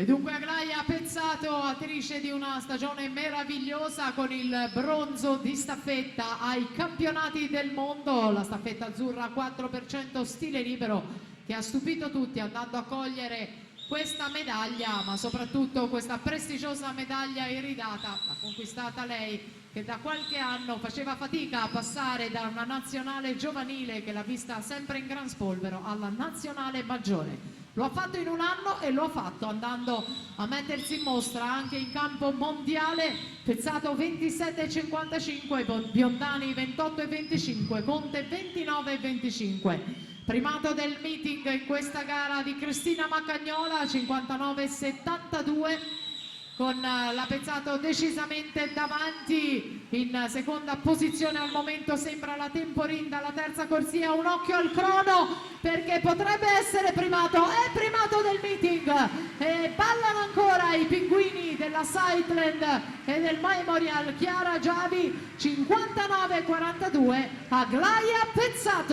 E dunque Aglaia Pezzato, attrice di una stagione meravigliosa con il bronzo di staffetta ai campionati del mondo, la staffetta azzurra 4% stile libero che ha stupito tutti andando a cogliere questa medaglia, ma soprattutto questa prestigiosa medaglia iridata, l'ha conquistata lei che da qualche anno faceva fatica a passare da una nazionale giovanile che l'ha vista sempre in gran spolvero alla nazionale maggiore. Lo ha fatto in un anno e lo ha fatto andando a mettersi in mostra anche in campo mondiale. Pezzato 27,55, Biondani 28,25, Conte 29,25. Primato del meeting in questa gara di Cristina Maccagnola 59,72, con la Pezzato decisamente davanti. In seconda posizione al momento sembra la Temporin dalla terza corsia. Un occhio al crono perché potrebbe essere primato, è primato del meeting e ballano ancora i pinguini della Sightland e del Memorial Chiara Giavi. 59,42 Aglaia Pezzato.